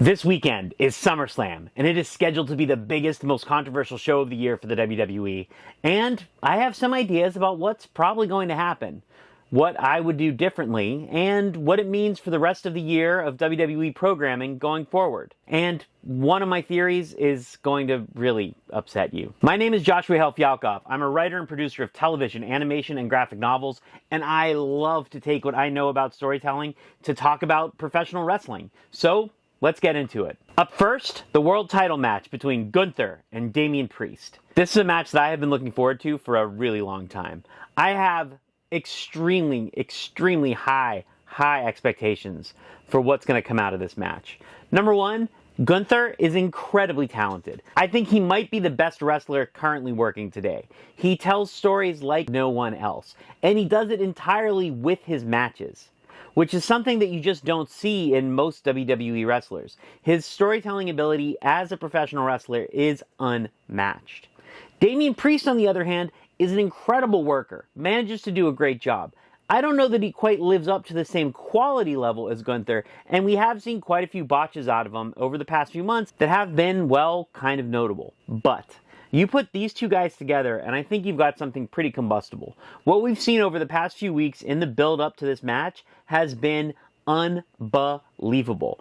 This weekend is Summerslam, and it is scheduled to be the biggest, most controversial show of the year for the WWE. And I have some ideas about what's probably going to happen, what I would do differently, and what it means for the rest of the year of WWE programming going forward. And one of my theories is going to really upset you. My name is Joshua Hale Fialkov. I'm a writer and producer of television, animation, and graphic novels, and I love to take what I know about storytelling to talk about professional wrestling. So, let's get into it. Up first, the world title match between Gunther and Damian Priest. This is a match that I have been looking forward to for a really long time. I have extremely high expectations for what's going to come out of this match. Number one, Gunther is incredibly talented. I think he might be the best wrestler currently working today. He tells stories like no one else, and he does it entirely with his matches, which is something that you just don't see in most WWE wrestlers. His storytelling ability as a professional wrestler is unmatched. Damian Priest, on the other hand, is an incredible worker, manages to do a great job. I don't know that he quite lives up to the same quality level as Gunther, and we have seen quite a few botches out of him over the past few months that have been, well, kind of notable. But you put these two guys together, and I think you've got something pretty combustible. What we've seen over the past few weeks in the build-up to this match has been unbelievable.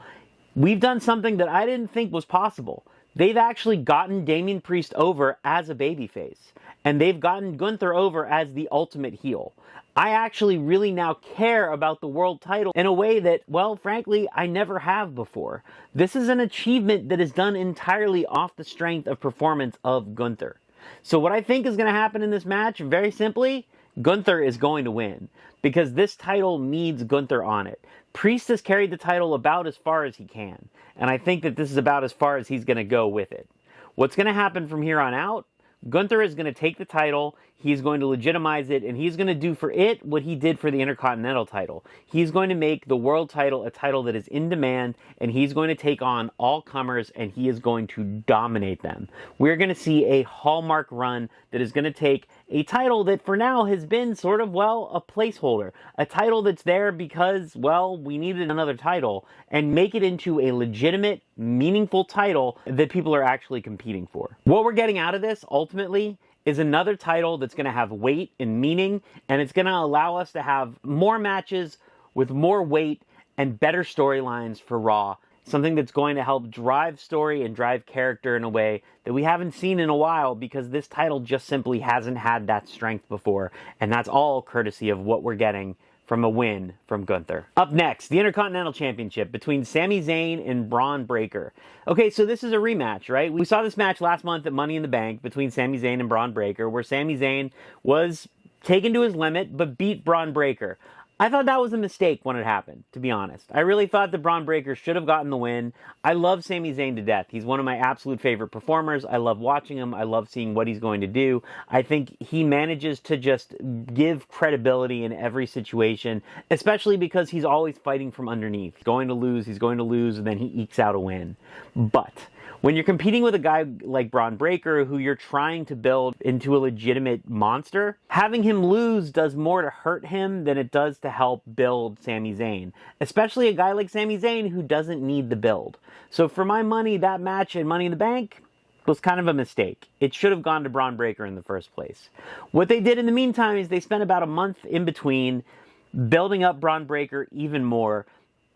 We've done something that I didn't think was possible. They've actually gotten Damian Priest over as a babyface, and they've gotten Gunther over as the ultimate heel. I actually really now care about the world title in a way that, well, frankly, I never have before. This is an achievement that is done entirely off the strength of performance of Gunther. So what I think is going to happen in this match, very simply, Gunther is going to win, because this title needs Gunther on it. Priest has carried the title about as far as he can, and I think that this is about as far as he's going to go with it. What's going to happen from here on out? Gunther is going to take the title, he's going to legitimize it, and he's going to do for it what he did for the Intercontinental title. He's going to make the world title a title that is in demand, and he's going to take on all comers, and he is going to dominate them. We're going to see a hallmark run that is going to take a title that for now has been sort of, well, a placeholder. A title that's there because, well, we needed another title, and make it into a legitimate, meaningful title that people are actually competing for. What we're getting out of this, ultimately, is another title that's going to have weight and meaning, and it's going to allow us to have more matches with more weight and better storylines for Raw. Something that's going to help drive story and drive character in a way that we haven't seen in a while, because this title just simply hasn't had that strength before, and that's all courtesy of what we're getting from a win from Gunther. Up next, the Intercontinental Championship between Sami Zayn and Braun Breaker. Okay, so this is a rematch, right? We saw this match last month at Money in the Bank between Sami Zayn and Braun Breaker, where Sami Zayn was taken to his limit but beat Braun Breaker. I thought that was a mistake when it happened, to be honest. I really thought that Braun Breaker should have gotten the win. I love Sami Zayn to death. He's one of my absolute favorite performers. I love watching him. I love seeing what he's going to do. I think he manages to just give credibility in every situation, especially because he's always fighting from underneath. He's going to lose, and then he ekes out a win. But when you're competing with a guy like Braun Breaker, who you're trying to build into a legitimate monster, having him lose does more to hurt him than it does to help build Sami Zayn. Especially a guy like Sami Zayn who doesn't need the build. So for my money, that match at Money in the Bank was kind of a mistake. It should have gone to Braun Breaker in the first place. What they did in the meantime is they spent about a month in between building up Braun Breaker even more.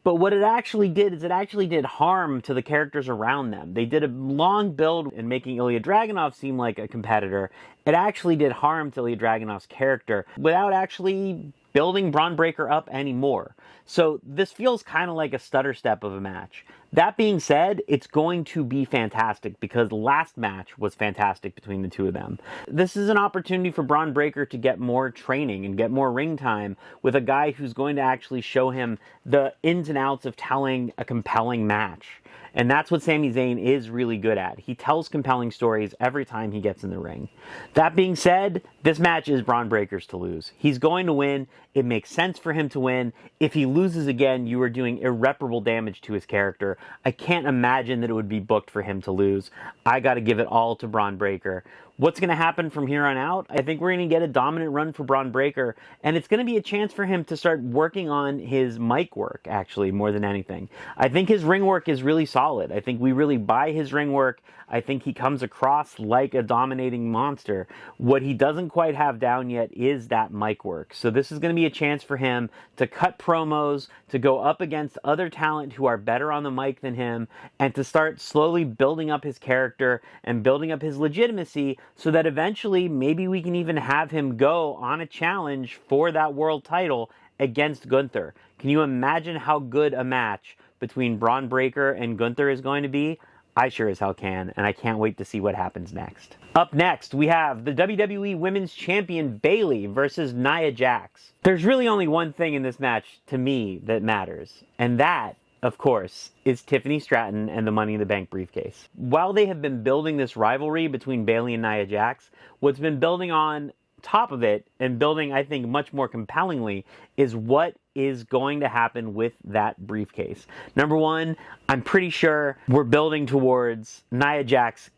But what it actually did is it actually did harm to the characters around them. They did a long build in making Ilya Dragunov seem like a competitor. It actually did harm to Ilya Dragunov's character without actually building Braun Breaker up anymore. So this feels kind of like a stutter step of a match. That being said, it's going to be fantastic because last match was fantastic between the two of them. This is an opportunity for Braun Breaker to get more training and get more ring time with a guy who's going to actually show him the ins and outs of telling a compelling match. And that's what Sami Zayn is really good at. He tells compelling stories every time he gets in the ring. That being said, this match is Braun Breaker's to lose. He's going to win. It makes sense for him to win. If he loses again, you are doing irreparable damage to his character. I can't imagine that it would be booked for him to lose. I got to give it all to Braun Breaker. What's going to happen from here on out? I think we're going to get a dominant run for Braun Breaker, and it's going to be a chance for him to start working on his mic work, actually, more than anything. I think his ring work is really solid. I think we really buy his ring work. I think he comes across like a dominating monster. What he doesn't quite have down yet is that mic work. So this is going to be a chance for him to cut promos, to go up against other talent who are better on the mic than him, and to start slowly building up his character and building up his legitimacy so that eventually maybe we can even have him go on a challenge for that world title against Gunther. Can you imagine how good a match between Braun Breaker and Gunther is going to be? I sure as hell can, and I can't wait to see what happens next. Up next, we have the WWE Women's Champion Bayley versus Nia Jax. There's really only one thing in this match, to me, that matters, and that, of course, is Tiffany Stratton and the Money in the Bank briefcase. While they have been building this rivalry between Bayley and Nia Jax, what's been building on top of it, and building, I think, much more compellingly, is what is going to happen with that briefcase. Number one, I'm pretty sure we're building towards Nia Jax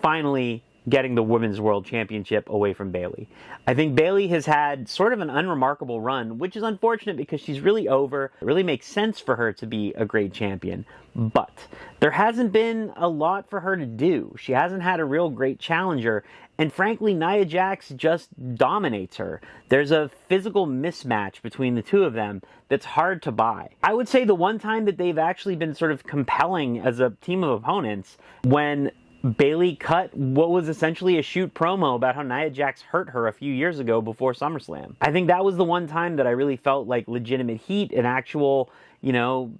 finally getting the Women's World Championship away from Bayley. I think Bayley has had sort of an unremarkable run, which is unfortunate because she's really over. It really makes sense for her to be a great champion. But there hasn't been a lot for her to do. She hasn't had a real great challenger. And frankly, Nia Jax just dominates her. There's a physical mismatch between the two of them that's hard to buy. I would say the one time that they've actually been sort of compelling as a team of opponents, when Bayley cut what was essentially a shoot promo about how Nia Jax hurt her a few years ago before SummerSlam. I think that was the one time that I really felt like legitimate heat and actual,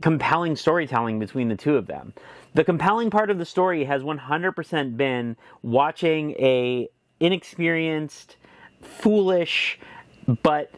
compelling storytelling between the two of them. The compelling part of the story has 100% been watching a inexperienced, foolish, but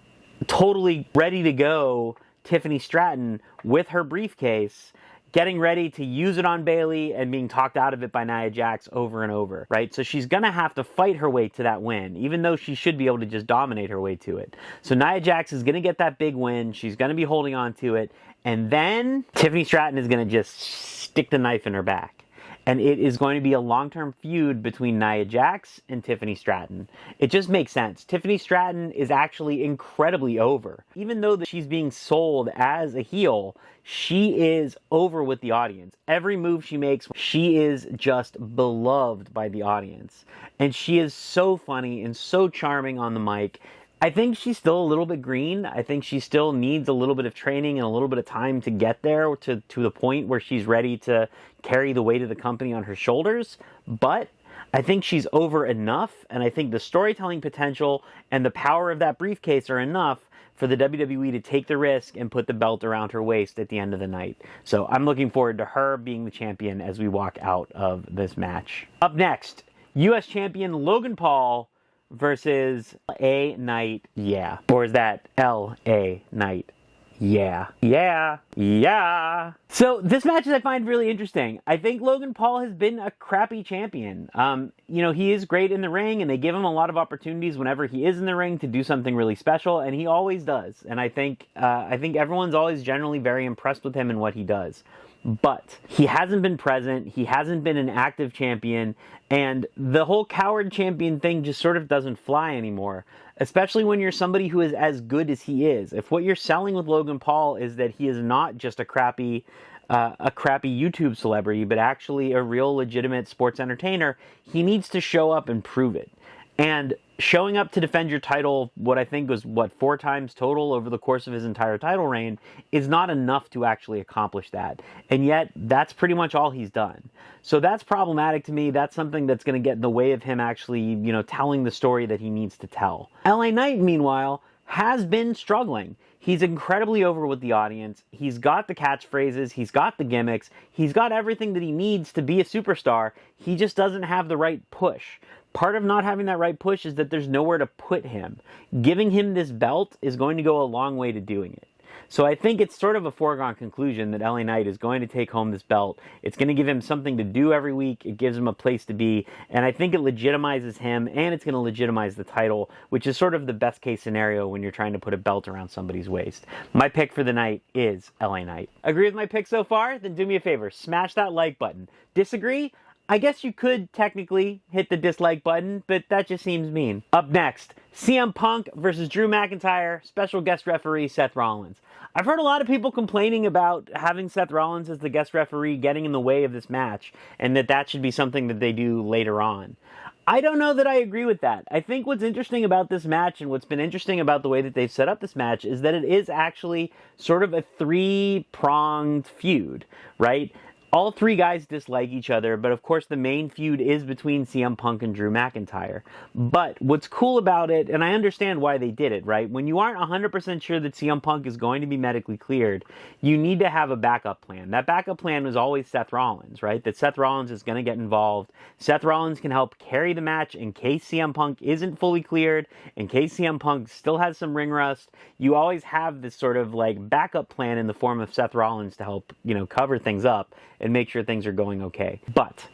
totally ready to go Tiffany Stratton with her briefcase, getting ready to use it on Bayley and being talked out of it by Nia Jax over and over, right? So she's going to have to fight her way to that win, even though she should be able to just dominate her way to it. So Nia Jax is going to get that big win. She's going to be holding on to it. And then Tiffany Stratton is going to just stick the knife in her back. And it is going to be a long-term feud between Nia Jax and Tiffany Stratton. It just makes sense. Tiffany Stratton is actually incredibly over. Even though she's being sold as a heel, she is over with the audience. Every move she makes, she is just beloved by the audience. And she is so funny and so charming on the mic. I think she's still a little bit green. I think she still needs a little bit of training and a little bit of time to get there to the point where she's ready to carry the weight of the company on her shoulders. But I think she's over enough, and I think the storytelling potential and the power of that briefcase are enough for the WWE to take the risk and put the belt around her waist at the end of the night. So I'm looking forward to her being the champion as we walk out of this match. Up next, U.S. Champion Logan Paul versus A Knight, yeah. Or is that L.A. Knight? Yeah. So this match I find really interesting. I think Logan Paul has been a crappy champion. He is great in the ring, and they give him a lot of opportunities whenever he is in the ring to do something really special, and he always does. And I think everyone's always generally very impressed with him and what he does. But he hasn't been present, he hasn't been an active champion, and the whole coward champion thing just sort of doesn't fly anymore. Especially when you're somebody who is as good as he is. If what you're selling with Logan Paul is that he is not just a crappy YouTube celebrity, but actually a real legitimate sports entertainer, he needs to show up and prove it. And showing up to defend your title, what I think was, 4 times total over the course of his entire title reign, is not enough to actually accomplish that. And yet, that's pretty much all he's done. So that's problematic to me. That's something that's going to get in the way of him actually, telling the story that he needs to tell. LA Knight, meanwhile, has been struggling. He's incredibly over with the audience. He's got the catchphrases. He's got the gimmicks. He's got everything that he needs to be a superstar. He just doesn't have the right push. Part of not having that right push is that there's nowhere to put him. Giving him this belt is going to go a long way to doing it. So I think it's sort of a foregone conclusion that LA Knight is going to take home this belt. It's going to give him something to do every week. It gives him a place to be. And I think it legitimizes him, and it's going to legitimize the title, which is sort of the best case scenario when you're trying to put a belt around somebody's waist. My pick for the night is LA Knight. Agree with my pick so far? Then do me a favor. Smash that like button. Disagree? I guess you could technically hit the dislike button, but that just seems mean. Up next, CM Punk versus Drew McIntyre, special guest referee Seth Rollins. I've heard a lot of people complaining about having Seth Rollins as the guest referee getting in the way of this match, and that should be something that they do later on. I don't know that I agree with that. I think what's interesting about this match, and what's been interesting about the way that they've set up this match, is that it is actually sort of a three-pronged feud, right? All three guys dislike each other, but of course the main feud is between CM Punk and Drew McIntyre. But what's cool about it, and I understand why they did it, right? When you aren't 100% sure that CM Punk is going to be medically cleared, you need to have a backup plan. That backup plan was always Seth Rollins, right? That Seth Rollins is going to get involved. Seth Rollins can help carry the match in case CM Punk isn't fully cleared, in case CM Punk still has some ring rust. You always have this sort of like backup plan in the form of Seth Rollins to help, cover things up and make sure things are going okay. But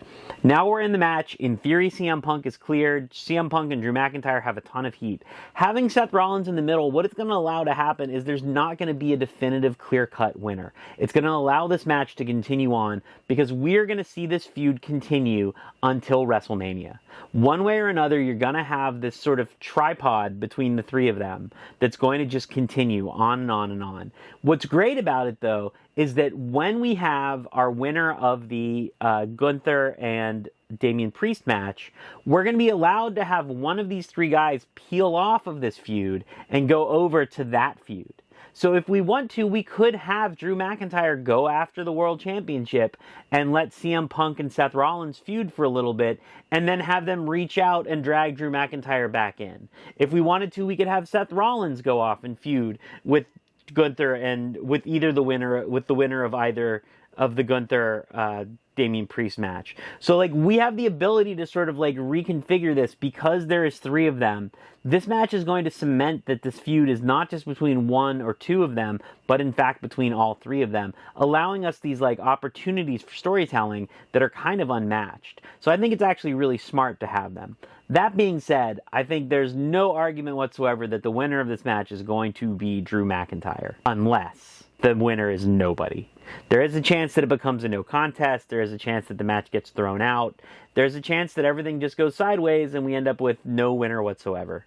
now we're in the match. In theory, CM Punk is cleared. CM Punk and Drew McIntyre have a ton of heat. Having Seth Rollins in the middle, what it's going to allow to happen is there's not going to be a definitive clear-cut winner. It's going to allow this match to continue on because we're going to see this feud continue until WrestleMania. One way or another, you're going to have this sort of tripod between the three of them that's going to just continue on and on and on. What's great about it, though, is that when we have our winner of the Gunther and Damian Priest match, we're going to be allowed to have one of these three guys peel off of this feud and go over to that feud. So if we want to, we could have Drew McIntyre go after the World Championship and let CM Punk and Seth Rollins feud for a little bit and then have them reach out and drag Drew McIntyre back in. If we wanted to, we could have Seth Rollins go off and feud with Gunther and with the winner of either of the Gunther Damian Priest match. So we have the ability to sort of reconfigure this because there is three of them. This match is going to cement that this feud is not just between one or two of them, but in fact between all three of them, allowing us these opportunities for storytelling that are kind of unmatched. So I think it's actually really smart to have them. That being said, I think there's no argument whatsoever that the winner of this match is going to be Drew McIntyre, unless the winner is nobody. There is a chance that it becomes a no contest. There is a chance that the match gets thrown out. There's a chance that everything just goes sideways and we end up with no winner whatsoever.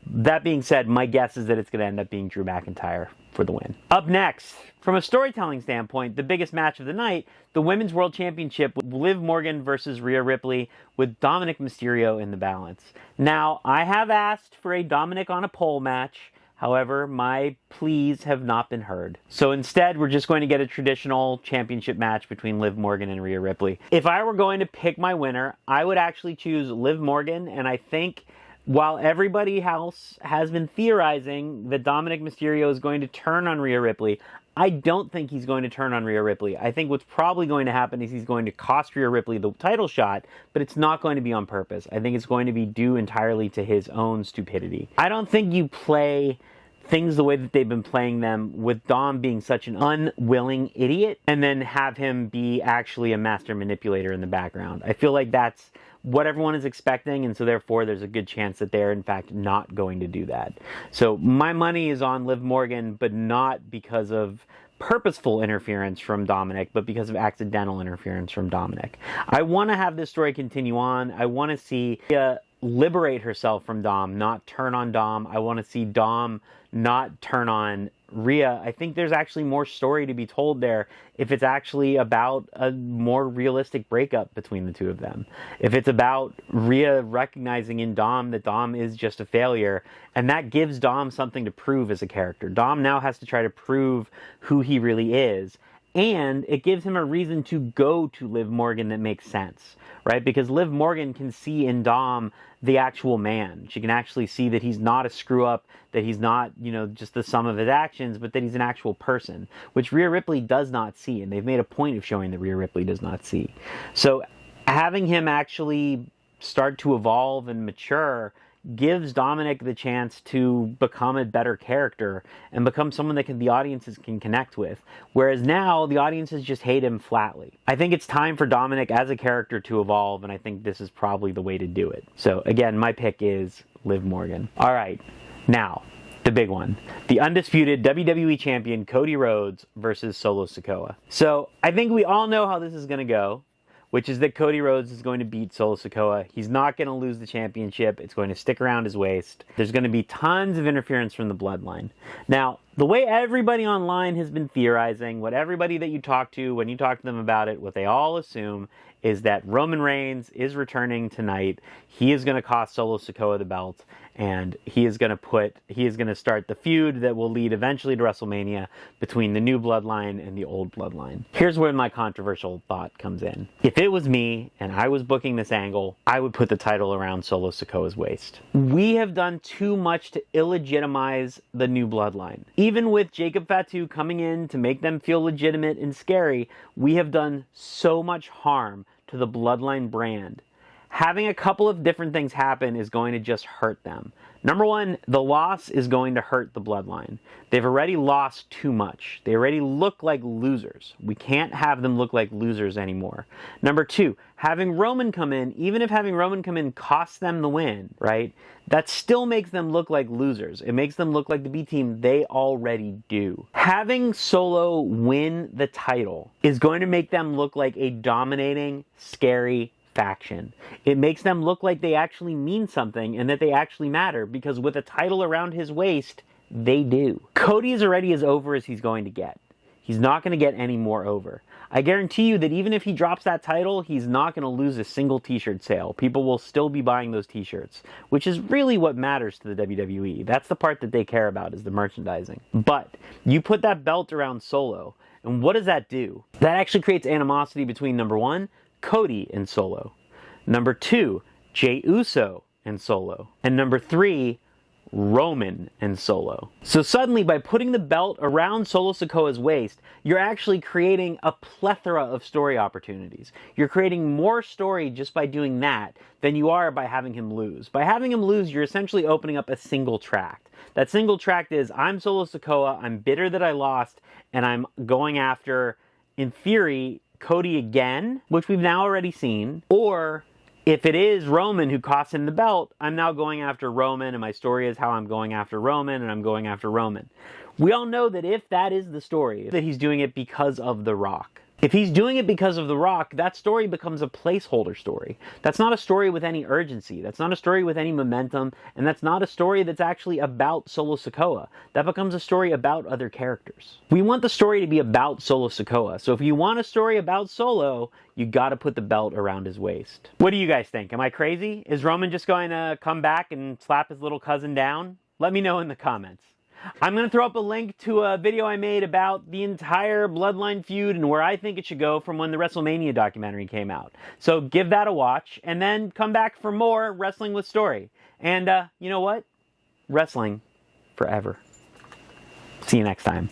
That being said, my guess is that it's going to end up being Drew McIntyre for the win. Up next, from a storytelling standpoint, the biggest match of the night, the Women's World Championship with Liv Morgan versus Rhea Ripley with Dominic Mysterio in the balance. Now, I have asked for a Dominic on a pole match. However, my pleas have not been heard. So instead, we're just going to get a traditional championship match between Liv Morgan and Rhea Ripley. If I were going to pick my winner, I would actually choose Liv Morgan, and I think while everybody else has been theorizing that Dominic Mysterio is going to turn on Rhea Ripley, I don't think he's going to turn on Rhea Ripley. I think what's probably going to happen is he's going to cost Rhea Ripley the title shot, but it's not going to be on purpose. I think it's going to be due entirely to his own stupidity. I don't think you play things the way that they've been playing them with Dom being such an unwilling idiot and then have him be actually a master manipulator in the background. I feel like that's what everyone is expecting, and so therefore there's a good chance that they're in fact not going to do that. So my money is on Liv Morgan, but not because of purposeful interference from Dominic, but because of accidental interference from Dominic. I want to have this story continue on. I want to see Rhea liberate herself from Dom, not turn on Dom. I want to see Dom not turn on Rhea. I think there's actually more story to be told there if it's actually about a more realistic breakup between the two of them. If it's about Rhea recognizing in Dom that Dom is just a failure, and that gives Dom something to prove as a character. Dom now has to try to prove who he really is, and it gives him a reason to go to Liv Morgan that makes sense, right? Because Liv Morgan can see in Dom the actual man. She can actually see that he's not a screw-up, that he's not, just the sum of his actions, but that he's an actual person, which Rhea Ripley does not see, and they've made a point of showing that Rhea Ripley does not see. So having him actually start to evolve and mature gives Dominic the chance to become a better character and become someone that the audiences can connect with. Whereas now, the audiences just hate him flatly. I think it's time for Dominic as a character to evolve, and I think this is probably the way to do it. So again, my pick is Liv Morgan. All right, now, the big one. The undisputed WWE Champion Cody Rhodes versus Solo Sikoa. So I think we all know how this is going to go, which is that Cody Rhodes is going to beat Solo Sikoa. He's not going to lose the championship. It's going to stick around his waist. There's going to be tons of interference from the bloodline. Now, the way everybody online has been theorizing, what everybody that you talk to, when you talk to them about it, what they all assume is that Roman Reigns is returning tonight. He is going to cost Solo Sikoa the belt, and he is going to start the feud that will lead eventually to WrestleMania between the new bloodline and the old bloodline. Here's where my controversial thought comes in. If it was me and I was booking this angle, I would put the title around Solo Sikoa's waist. We have done too much to illegitimize the new bloodline. Even with Jacob Fatu coming in to make them feel legitimate and scary, we have done so much harm to the bloodline brand. Having a couple of different things happen is going to just hurt them. Number one, the loss is going to hurt the bloodline. They've already lost too much. They already look like losers. We can't have them look like losers anymore. Number two, having Roman come in, even if having Roman come in costs them the win, right? That still makes them look like losers. It makes them look like the B team they already do. Having Solo win the title is going to make them look like a dominating, scary faction. It makes them look like they actually mean something and that they actually matter, because with a title around his waist, they do. Cody is already as over as he's going to get. He's not going to get any more over. I guarantee you that even if he drops that title, he's not going to lose a single t-shirt sale. People will still be buying those t-shirts, which is really what matters to the WWE. That's the part that they care about, is the merchandising. But you put that belt around Solo, and what does that do? That actually creates animosity between, number one, Cody and Solo. Number two, Jey Uso and Solo. And number three, Roman and Solo. So suddenly, by putting the belt around Solo Sikoa's waist, you're actually creating a plethora of story opportunities. You're creating more story just by doing that than you are by having him lose. By having him lose, you're essentially opening up a single tract. That single tract is, I'm Solo Sikoa, I'm bitter that I lost, and I'm going after, in theory, Cody again, which we've now already seen. Or if it is Roman who costs him the belt, I'm now going after Roman, and my story is how I'm going after Roman, and I'm going after Roman. We all know that if that is the story, that he's doing it because of The Rock. If he's doing it because of The Rock, that story becomes a placeholder story. That's not a story with any urgency. That's not a story with any momentum. And that's not a story that's actually about Solo Sikoa. That becomes a story about other characters. We want the story to be about Solo Sikoa. So if you want a story about Solo, you gotta put the belt around his waist. What do you guys think? Am I crazy? Is Roman just going to come back and slap his little cousin down? Let me know in the comments. I'm going to throw up a link to a video I made about the entire Bloodline feud and where I think it should go from when the WrestleMania documentary came out. So give that a watch, and then come back for more Wrestling with Story. And you know what? Wrestling forever. See you next time.